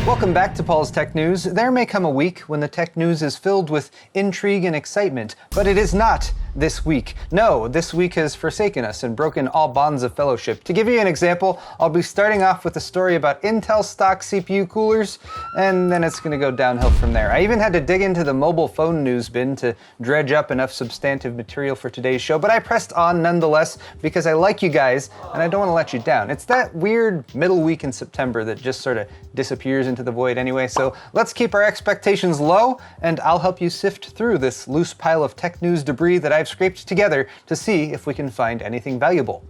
Welcome back to Paul's Tech News. There may come a week when the tech news is filled with intrigue and excitement, but it is not this week. No, this week has forsaken us and broken all bonds of fellowship. To give you an example, I'll be starting off with a story about Intel stock CPU coolers, and then it's going to go downhill from there. I even had to dig into the mobile phone news bin to dredge up enough substantive material for today's show, but I pressed on nonetheless because I like you guys and I don't want to let you down. It's that weird middle week in September that just sort of disappears into the void anyway, so let's keep our expectations low, and I'll help you sift through this loose pile of tech news debris that I've scraped together to see if we can find anything valuable.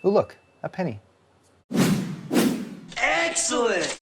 Ooh, look, a penny. Excellent!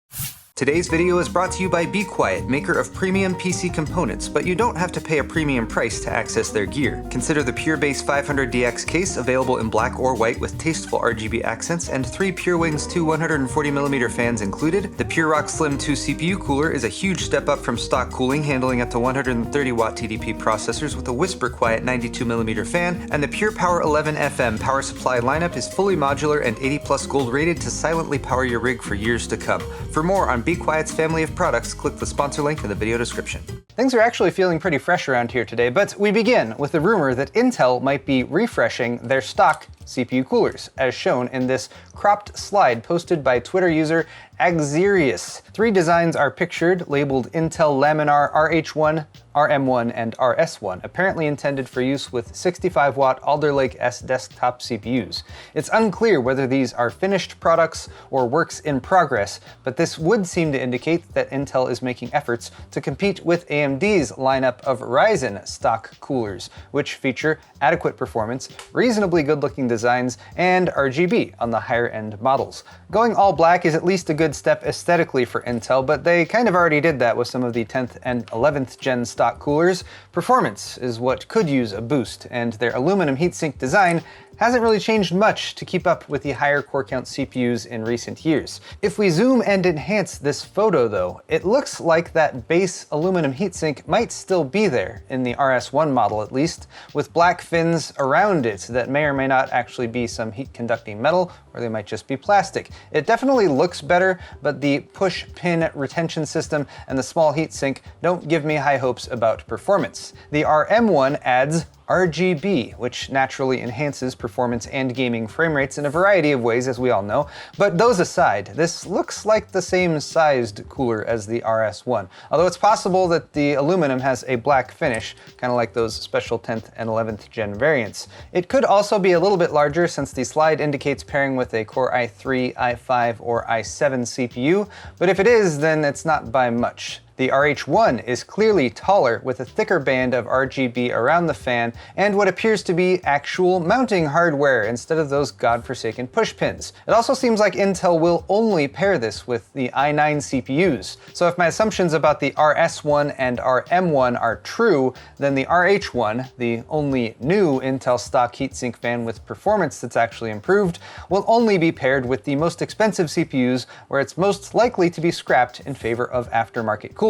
Today's video is brought to you by Be Quiet, maker of premium PC components, but you don't have to pay a premium price to access their gear. Consider the PureBase 500DX case, available in black or white with tasteful RGB accents, and 3 PureWings 2 140mm fans included. The PureRock Slim 2 CPU cooler is a huge step up from stock cooling, handling up to 130-watt TDP processors with a whisper quiet 92mm fan, and the PurePower 11 FM power supply lineup is fully modular and 80+ gold rated to silently power your rig for years to come. For more on Be Quiet's family of products, click the sponsor link in the video description. Things are actually feeling pretty fresh around here today, but we begin with the rumor that Intel might be refreshing their stock CPU coolers, as shown in this cropped slide posted by Twitter user Axerius. 3 designs are pictured, labeled Intel Laminar RH1, RM1, and RS1, apparently intended for use with 65-watt Alder Lake-S desktop CPUs. It's unclear whether these are finished products or works in progress, but this would seem to indicate that Intel is making efforts to compete with AMD's lineup of Ryzen stock coolers, which feature adequate performance, reasonably good-looking designs, and RGB on the higher-end models. Going all black is at least a good step aesthetically for Intel, but they kind of already did that with some of the 10th and 11th gen stock coolers. Performance is what could use a boost, and their aluminum heatsink design hasn't really changed much to keep up with the higher core count CPUs in recent years. If we zoom and enhance this photo though, it looks like that base aluminum heatsink might still be there, in the RS1 model at least, with black fins around it that may or may not actually be some heat conducting metal, or they might just be plastic. It definitely looks better, but the push pin retention system and the small heatsink don't give me high hopes about performance. The RM1 adds RGB, which naturally enhances performance and gaming frame rates in a variety of ways, as we all know. But those aside, this looks like the same sized cooler as the RS1, although it's possible that the aluminum has a black finish, kind of like those special 10th and 11th gen variants. It could also be a little bit larger, since the slide indicates pairing with a Core i3, i5, or i7 CPU, but if it is, then it's not by much. The RH1 is clearly taller, with a thicker band of RGB around the fan and what appears to be actual mounting hardware instead of those godforsaken push pins. It also seems like Intel will only pair this with the i9 CPUs. So if my assumptions about the RS1 and RM1 are true, then the RH1, the only new Intel stock heatsink fan with performance that's actually improved, will only be paired with the most expensive CPUs, where it's most likely to be scrapped in favor of aftermarket cooling.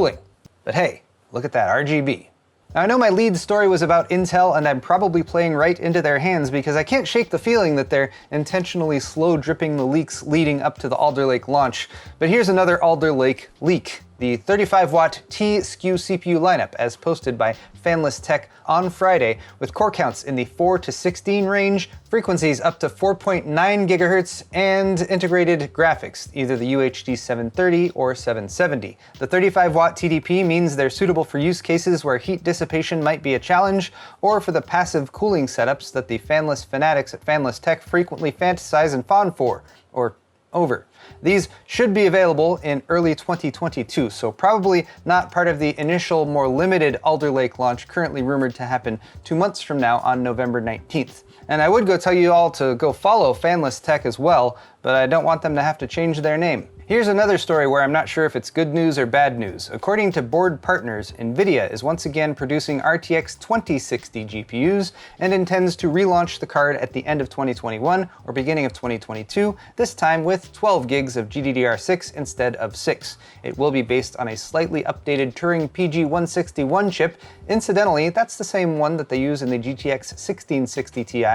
But hey, look at that RGB. Now, I know my lead story was about Intel, and I'm probably playing right into their hands because I can't shake the feeling that they're intentionally slow dripping the leaks leading up to the Alder Lake launch. But here's another Alder Lake leak. The 35-watt T-SKU CPU lineup, as posted by Fanless Tech on Friday, with core counts in the 4 to 16 range, frequencies up to 4.9 GHz, and integrated graphics, either the UHD 730 or 770. The 35-watt TDP means they're suitable for use cases where heat dissipation might be a challenge, or for the passive cooling setups that the fanless fanatics at Fanless Tech frequently fantasize and fawn for, or over. These should be available in early 2022, so probably not part of the initial, more limited Alder Lake launch currently rumored to happen 2 months from now on November 19th. And I would go tell you all to go follow Fanless Tech as well, but I don't want them to have to change their name. Here's another story where I'm not sure if it's good news or bad news. According to board partners, Nvidia is once again producing RTX 2060 GPUs and intends to relaunch the card at the end of 2021 or beginning of 2022, this time with 12 gigs of GDDR6 instead of 6. It will be based on a slightly updated Turing PG161 chip. Incidentally, that's the same one that they use in the GTX 1660 Ti,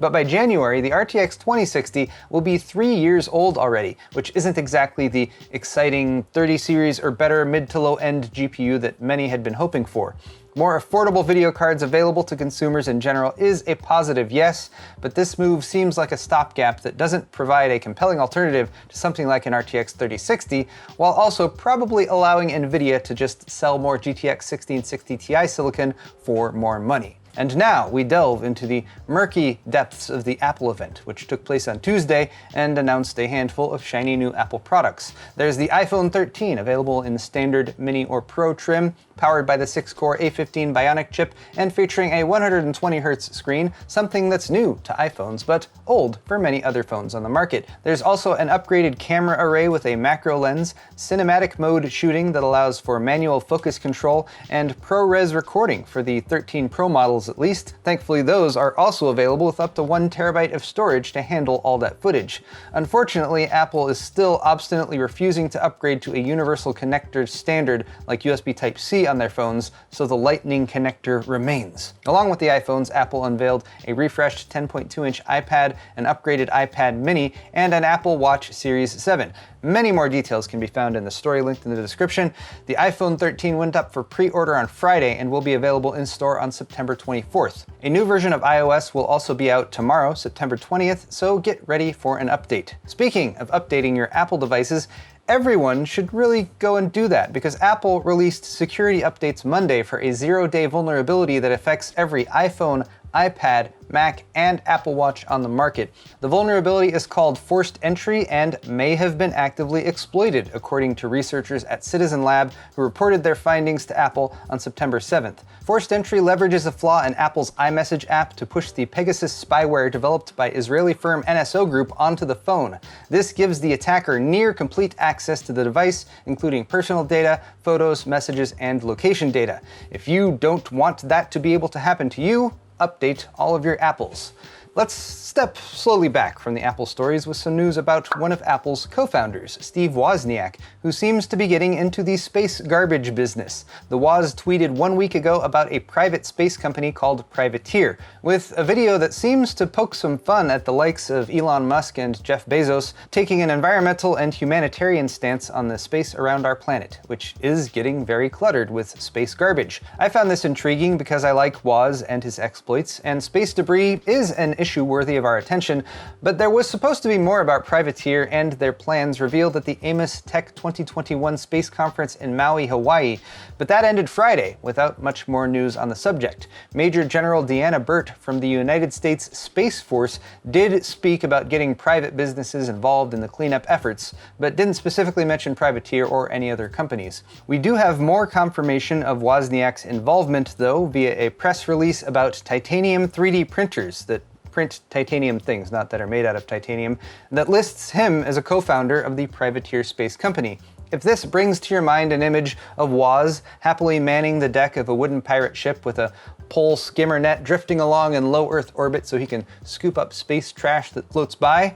but by January, the RTX 2060 will be 3 years old already, which isn't exactly exactly the exciting 30 series or better mid to low end GPU that many had been hoping for. More affordable video cards available to consumers in general is a positive, yes, but this move seems like a stopgap that doesn't provide a compelling alternative to something like an RTX 3060, while also probably allowing Nvidia to just sell more GTX 1660 Ti silicon for more money. And now we delve into the murky depths of the Apple event, which took place on Tuesday and announced a handful of shiny new Apple products. There's the iPhone 13, available in standard, mini, or Pro trim, powered by the 6-core A15 Bionic chip and featuring a 120Hz screen, something that's new to iPhones, but old for many other phones on the market. There's also an upgraded camera array with a macro lens, cinematic mode shooting that allows for manual focus control, and ProRes recording for the 13 Pro models at least. Thankfully, those are also available with up to 1 terabyte of storage to handle all that footage. Unfortunately, Apple is still obstinately refusing to upgrade to a universal connector standard like USB Type-C on their phones, so the Lightning connector remains. Along with the iPhones, Apple unveiled a refreshed 10.2-inch iPad, an upgraded iPad mini, and an Apple Watch Series 7. Many more details can be found in the story linked in the description. The iPhone 13 went up for pre-order on Friday and will be available in store on September 24th. A new version of iOS will also be out tomorrow, September 20th, so get ready for an update. Speaking of updating your Apple devices, everyone should really go and do that, because Apple released security updates Monday for a 0-day vulnerability that affects every iPhone, iPad, Mac, and Apple Watch on the market. The vulnerability is called Forced Entry and may have been actively exploited, according to researchers at Citizen Lab who reported their findings to Apple on September 7th. Forced Entry leverages a flaw in Apple's iMessage app to push the Pegasus spyware developed by Israeli firm NSO Group onto the phone. This gives the attacker near complete access to the device, including personal data, photos, messages, and location data. If you don't want that to be able to happen to you, update all of your Apples. Let's step slowly back from the Apple stories with some news about one of Apple's co-founders, Steve Wozniak, who seems to be getting into the space garbage business. The Woz tweeted 1 week ago about a private space company called Privateer, with a video that seems to poke some fun at the likes of Elon Musk and Jeff Bezos, taking an environmental and humanitarian stance on the space around our planet, which is getting very cluttered with space garbage. I found this intriguing because I like Woz and his exploits, and space debris is an issue worthy of our attention, but there was supposed to be more about Privateer and their plans revealed at the Amos Tech 2021 Space Conference in Maui, Hawaii, but that ended Friday without much more news on the subject. Major General Deanna Burt from the United States Space Force did speak about getting private businesses involved in the cleanup efforts, but didn't specifically mention Privateer or any other companies. We do have more confirmation of Wozniak's involvement, though, via a press release about titanium 3D printers that print titanium things, not that are made out of titanium, that lists him as a co-founder of the Privateer space company. If this brings to your mind an image of Woz happily manning the deck of a wooden pirate ship with a pole skimmer net drifting along in low Earth orbit so he can scoop up space trash that floats by,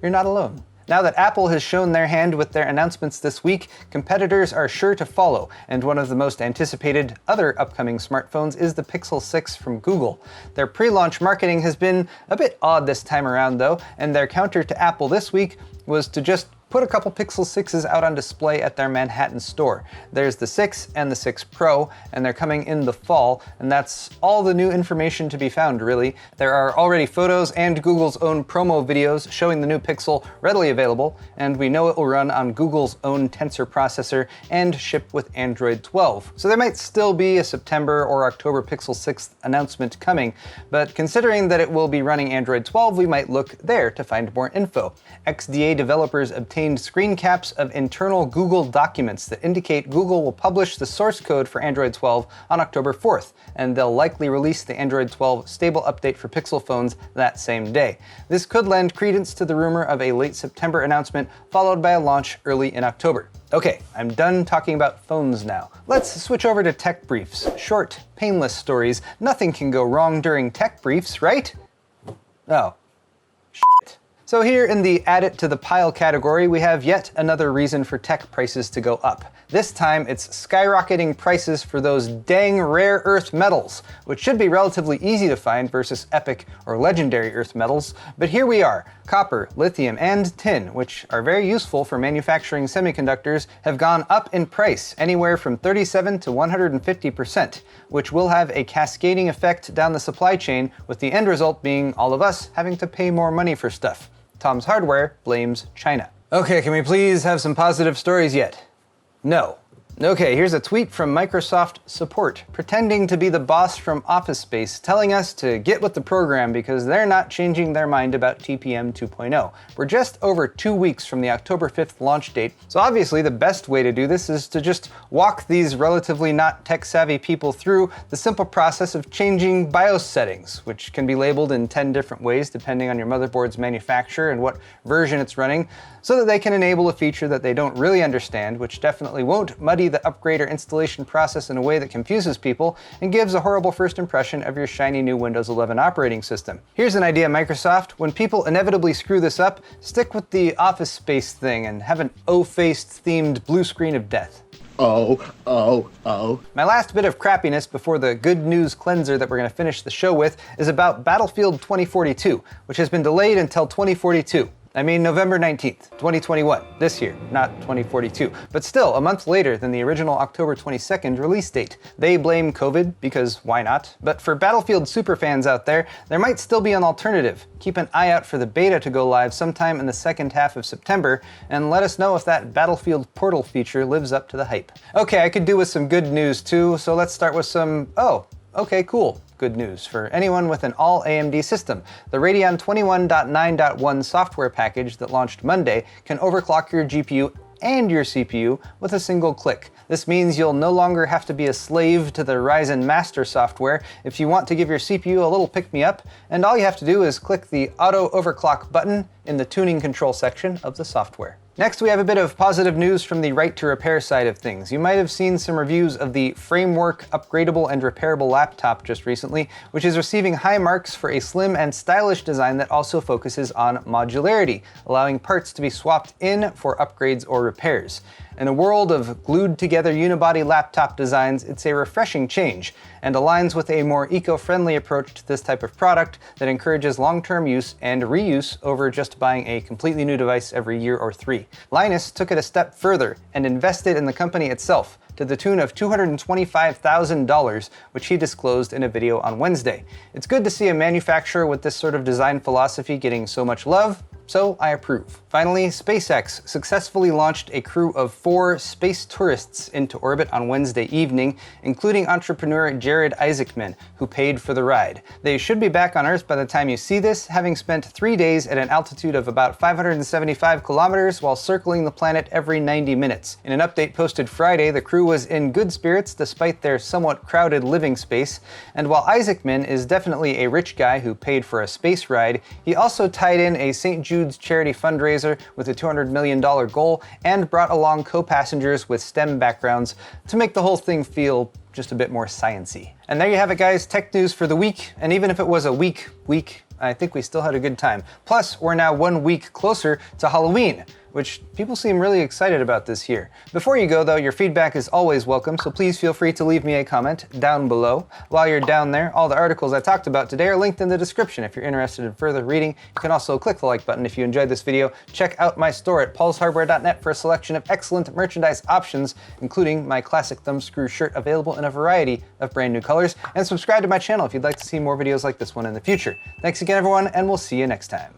you're not alone. Now that Apple has shown their hand with their announcements this week, competitors are sure to follow, and one of the most anticipated other upcoming smartphones is the Pixel 6 from Google. Their pre-launch marketing has been a bit odd this time around though, and their counter to Apple this week was to just put a couple Pixel 6s out on display at their Manhattan store. There's the 6 and the 6 Pro, and they're coming in the fall, and that's all the new information to be found, really. There are already photos and Google's own promo videos showing the new Pixel readily available, and we know it will run on Google's own Tensor processor and ship with Android 12. So there might still be a September or October Pixel 6 announcement coming, but considering that it will be running Android 12, we might look there to find more info. XDA developers obtained screen caps of internal Google documents that indicate Google will publish the source code for Android 12 on October 4th, and they'll likely release the Android 12 stable update for Pixel phones that same day. This could lend credence to the rumor of a late September announcement, followed by a launch early in October. Okay, I'm done talking about phones now. Let's switch over to tech briefs. Short, painless stories. Nothing can go wrong during tech briefs, right? Oh. Shit. So here in the add it to the pile category, we have yet another reason for tech prices to go up. This time it's skyrocketing prices for those dang rare earth metals, which should be relatively easy to find versus epic or legendary earth metals, but here we are. Copper, lithium, and tin, which are very useful for manufacturing semiconductors, have gone up in price anywhere from 37 to 150%, which will have a cascading effect down the supply chain, with the end result being all of us having to pay more money for stuff. Tom's Hardware blames China. Okay, can we please have some positive stories yet? No. Okay, here's a tweet from Microsoft support, pretending to be the boss from Office Space, telling us to get with the program because they're not changing their mind about TPM 2.0. We're just over 2 weeks from the October 5th launch date, so obviously the best way to do this is to just walk these relatively not tech-savvy people through the simple process of changing BIOS settings, which can be labeled in 10 different ways depending on your motherboard's manufacturer and what version it's running, so that they can enable a feature that they don't really understand, which definitely won't muddy the upgrade or installation process in a way that confuses people and gives a horrible first impression of your shiny new Windows 11 operating system. Here's an idea, Microsoft. When people inevitably screw this up, stick with the Office Space thing and have an O-faced themed blue screen of death. Oh. My last bit of crappiness before the good news cleanser that we're going to finish the show with is about Battlefield 2042, which has been delayed until 2042. I mean November 19th, 2021, this year, not 2042, but still a month later than the original October 22nd release date. They blame COVID, because why not? But for Battlefield superfans out there might still be an alternative. Keep an eye out for the beta to go live sometime in the second half of September, and let us know if that Battlefield Portal feature lives up to the hype. Okay, I could do with some good news too, so let's start with some, okay, cool. Good news for anyone with an all AMD system. The Radeon 21.9.1 software package that launched Monday can overclock your GPU and your CPU with a single click. This means you'll no longer have to be a slave to the Ryzen Master software if you want to give your CPU a little pick-me-up, and all you have to do is click the Auto Overclock button in the tuning control section of the software. Next, we have a bit of positive news from the right to repair side of things. You might have seen some reviews of the Framework Upgradeable and Repairable laptop just recently, which is receiving high marks for a slim and stylish design that also focuses on modularity, allowing parts to be swapped in for upgrades or repairs. In a world of glued-together unibody laptop designs, it's a refreshing change, and aligns with a more eco-friendly approach to this type of product that encourages long-term use and reuse over just buying a completely new device every year or 3. Linus took it a step further and invested in the company itself, to the tune of $225,000, which he disclosed in a video on Wednesday. It's good to see a manufacturer with this sort of design philosophy getting so much love, so I approve. Finally, SpaceX successfully launched a crew of 4 space tourists into orbit on Wednesday evening, including entrepreneur Jared Isaacman, who paid for the ride. They should be back on Earth by the time you see this, having spent 3 days at an altitude of about 575 kilometers while circling the planet every 90 minutes. In an update posted Friday, the crew was in good spirits despite their somewhat crowded living space, and while Isaacman is definitely a rich guy who paid for a space ride, he also tied in a St. Jude's charity fundraiser with a $200 million goal and brought along co-passengers with STEM backgrounds to make the whole thing feel just a bit more science-y. And there you have it, guys, tech news for the week. And even if it was a weak week, I think we still had a good time. Plus, we're now 1 week closer to Halloween, which people seem really excited about this year. Before you go though, your feedback is always welcome, so please feel free to leave me a comment down below. While you're down there, all the articles I talked about today are linked in the description if you're interested in further reading. You can also click the like button if you enjoyed this video. Check out my store at paulshardware.net for a selection of excellent merchandise options, including my classic thumbscrew shirt available in a variety of brand new colors. And subscribe to my channel if you'd like to see more videos like this one in the future. Thanks again everyone, and we'll see you next time.